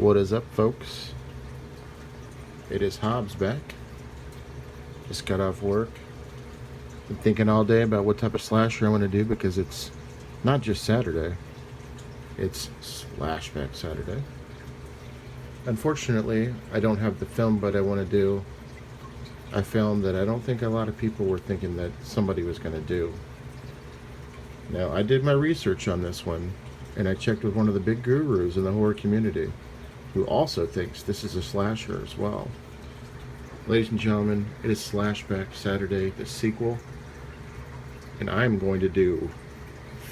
What is up, folks? It is Hobbs back. Just got off work. Been thinking all day about what type of slasher I want to do because it's not just Saturday. It's Slashback Saturday. Unfortunately, I don't have the film, but I want to do a film that I don't think a lot of people were thinking that somebody was going to do. Now, I did my research on this one, and I checked with one of the big gurus in the horror community, who also thinks this is a slasher as well. Ladies and gentlemen, it is Slashback Saturday, the sequel, and I'm going to do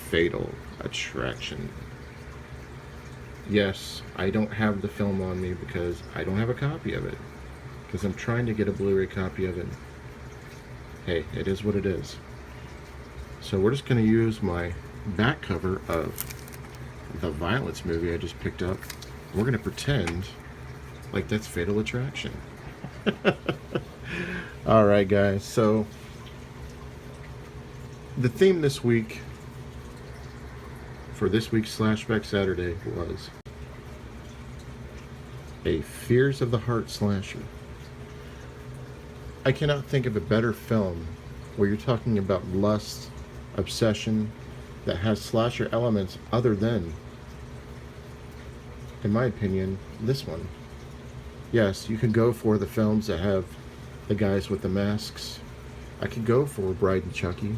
Fatal Attraction. Yes, I don't have the film on me because I don't have a copy of it, because I'm trying to get a Blu-ray copy of it. Hey, it is what it is. So we're just going to use my back cover of the Violence movie I just picked up. We're going to pretend like that's Fatal Attraction. Alright guys, so the theme this week for this week's Slashback Saturday was a Fears of the Heart slasher. I cannot think of a better film where you're talking about lust, obsession, that has slasher elements other than, in my opinion, this one. Yes, you can go for the films that have the guys with the masks. I could go for Bride and Chucky.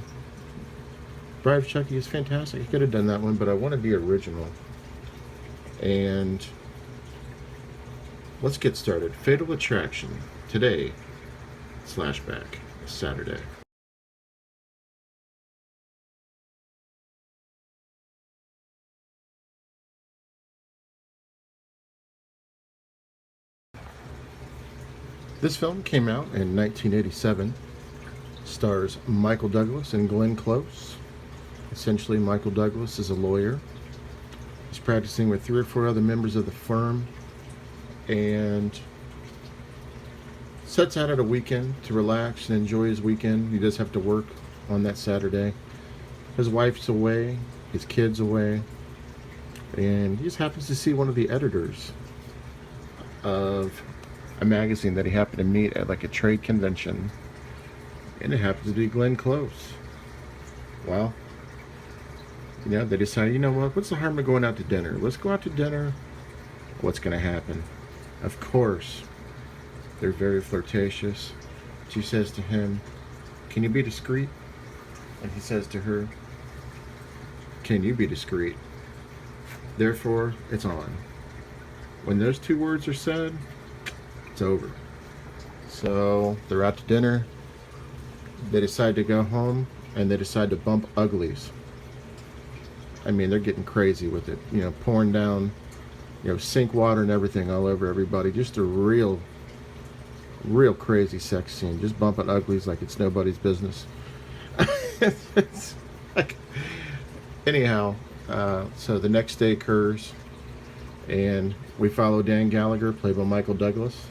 Bride of Chucky is fantastic. I could have done that one, but I wanted the original. And let's get started. Fatal Attraction. Today, Slashback Saturday. This film came out in 1987, stars Michael Douglas and Glenn Close. Essentially, Michael Douglas is a lawyer. He's practicing with 3 or 4 other members of the firm and sets out at a weekend to relax and enjoy his weekend. He does have to work on that Saturday. His wife's away, his kid's away, and he just happens to see one of the editors of a magazine that he happened to meet at like a trade convention, and it happens to be Glenn Close. Well, they decided, you know what's the harm of going out to dinner? Let's go out to dinner. What's going to happen? Of course, they're very flirtatious. She says to him, "Can you be discreet?" And he says to her, "Can you be discreet?" Therefore, it's on. When those 2 words are said, it's over. So they're out to dinner. They decide to go home, and they decide to bump uglies. I mean, they're getting crazy with it. Pouring down, sink water and everything all over everybody. Just a real crazy sex scene. Just bumping uglies like it's nobody's business. It's like, anyhow, so the next day occurs, and we follow Dan Gallagher, played by Michael Douglas.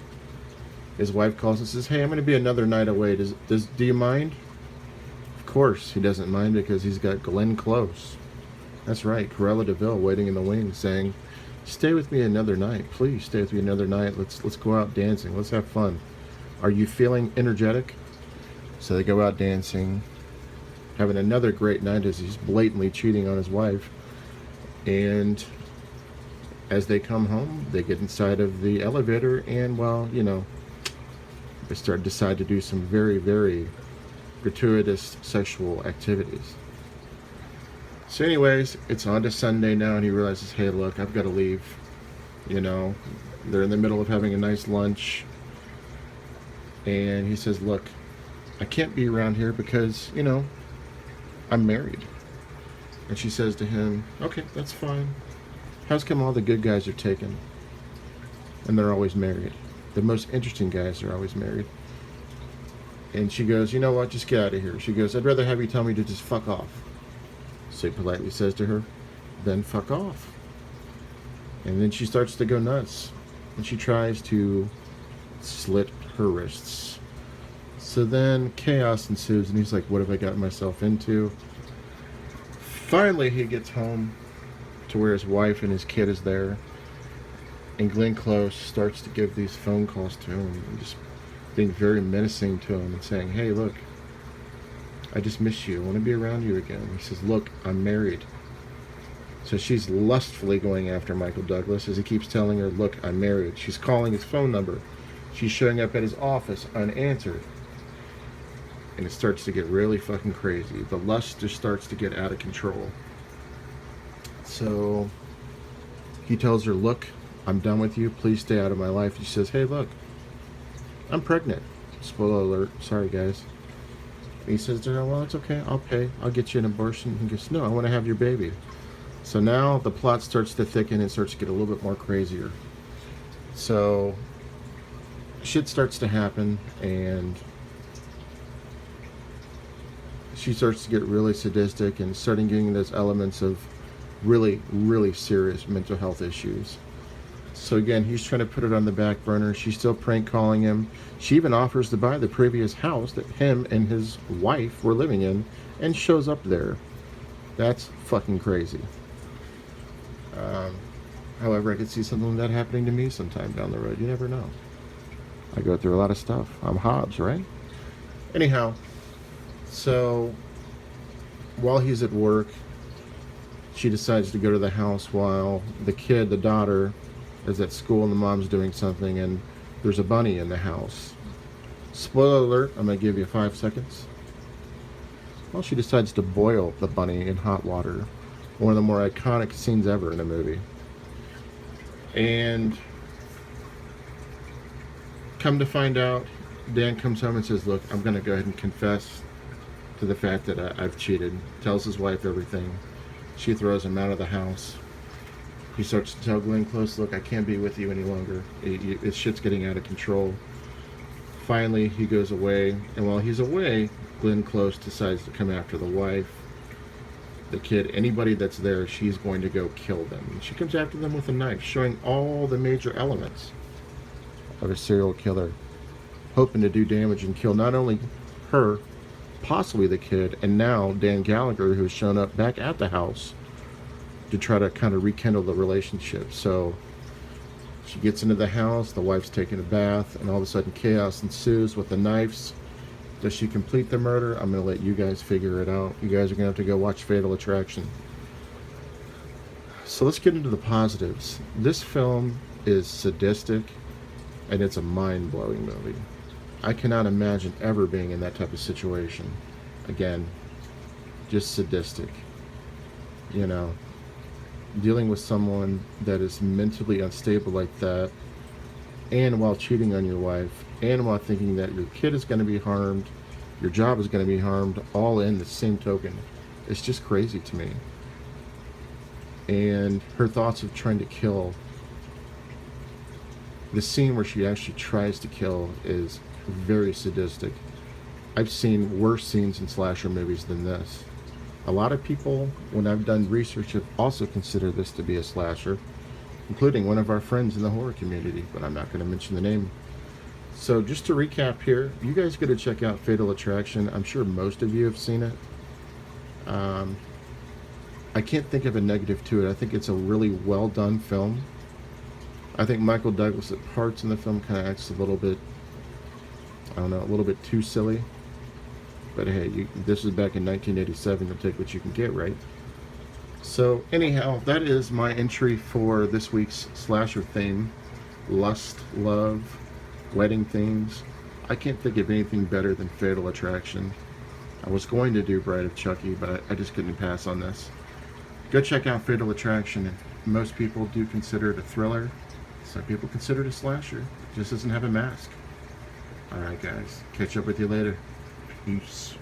His wife calls and says, "Hey, I'm going to be another night away. Do you mind?" Of course, he doesn't mind because he's got Glenn Close. That's right, Cruella DeVille waiting in the wings, saying, "Stay with me another night, please. Stay with me another night. Let's go out dancing. Let's have fun. Are you feeling energetic?" So they go out dancing, having another great night as he's blatantly cheating on his wife. And as they come home, they get inside of the elevator, and they decide to do some very, very gratuitous sexual activities. So anyways, it's on to Sunday now, and he realizes, hey, look, I've got to leave. They're in the middle of having a nice lunch, and he says, look, I can't be around here because, I'm married. And she says to him, okay, that's fine. How's come all the good guys are taken? And they're always married. The most interesting guys are always married. And she goes, you know what, just get out of here. She goes, I'd rather have you tell me to just fuck off. So he politely says to her, then fuck off. And then she starts to go nuts. And she tries to slit her wrists. So then chaos ensues, and he's like, what have I gotten myself into? Finally, he gets home to where his wife and his kid is there. And Glenn Close starts to give these phone calls to him and just being very menacing to him and saying, hey, look, I just miss you. I want to be around you again. He says, look, I'm married. So she's lustfully going after Michael Douglas as he keeps telling her, look, I'm married. She's calling his phone number. She's showing up at his office unanswered. And it starts to get really fucking crazy. The lust just starts to get out of control. So he tells her, look, I'm done with you. Please stay out of my life. She says, hey, look, I'm pregnant. Spoiler alert. Sorry, guys. And he says to her, well, it's okay. I'll pay. I'll get you an abortion. He goes, no, I want to have your baby. So now the plot starts to thicken and starts to get a little bit more crazier. So shit starts to happen, and she starts to get really sadistic and starting getting those elements of really, really serious mental health issues. So again, he's trying to put it on the back burner. She's still prank calling him. She even offers to buy the previous house that him and his wife were living in and shows up there. That's fucking crazy. However, I could see something like that happening to me sometime down the road. You never know. I go through a lot of stuff. I'm Hobbs, right? Anyhow, so while he's at work, she decides to go to the house while the kid, the daughter, is at school and the mom's doing something, and there's a bunny in the house. Spoiler alert, I'm going to give you 5 seconds. Well, she decides to boil the bunny in hot water. One of the more iconic scenes ever in a movie. And come to find out, Dan comes home and says, look, I'm going to go ahead and confess to the fact that I've cheated. Tells his wife everything. She throws him out of the house. He starts to tell Glenn Close, look, I can't be with you any longer. This shit's getting out of control. Finally, he goes away. And while he's away, Glenn Close decides to come after the wife, the kid, anybody that's there. She's going to go kill them. And she comes after them with a knife, showing all the major elements of a serial killer, hoping to do damage and kill not only her, possibly the kid, and now Dan Gallagher, who's shown up back at the house to try to kind of rekindle the relationship. So she gets into the house, the wife's taking a bath, and all of a sudden chaos ensues with the knives. Does she complete the murder? I'm going to let you guys figure it out. You guys are going to have to go watch Fatal Attraction. So let's get into the positives. This film is sadistic, and it's a mind-blowing movie. I cannot imagine ever being in that type of situation. Again, just sadistic. You know, dealing with someone that is mentally unstable like that, and while cheating on your wife, and while thinking that your kid is going to be harmed, your job is going to be harmed, all in the same token. It's just crazy to me. And her thoughts of trying to kill, the scene where she actually tries to kill is very sadistic. I've seen worse scenes in slasher movies than this. A lot of people, when I've done research, have also considered this to be a slasher, including one of our friends in the horror community, but I'm not going to mention the name. So just to recap here, you guys got to check out Fatal Attraction. I'm sure most of you have seen it. I can't think of a negative to it. I think it's a really well done film. I think Michael Douglas at parts in the film kind of acts a little bit, I don't know, a little bit too silly. But hey, this is back in 1987. You'll take what you can get, right? So anyhow, that is my entry for this week's slasher theme. Lust, love, wedding themes. I can't think of anything better than Fatal Attraction. I was going to do Bride of Chucky, but I just couldn't pass on this. Go check out Fatal Attraction. Most people do consider it a thriller. Some people consider it a slasher. It just doesn't have a mask. Alright guys, catch up with you later. Peace.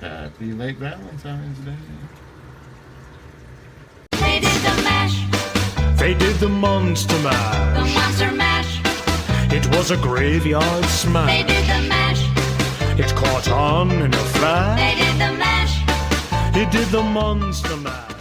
Happy late Valentine's Day. They did the mash. They did the monster mash. The monster mash. It was a graveyard smash. They did the mash. It caught on in a flash. They did the mash. It did the monster mash.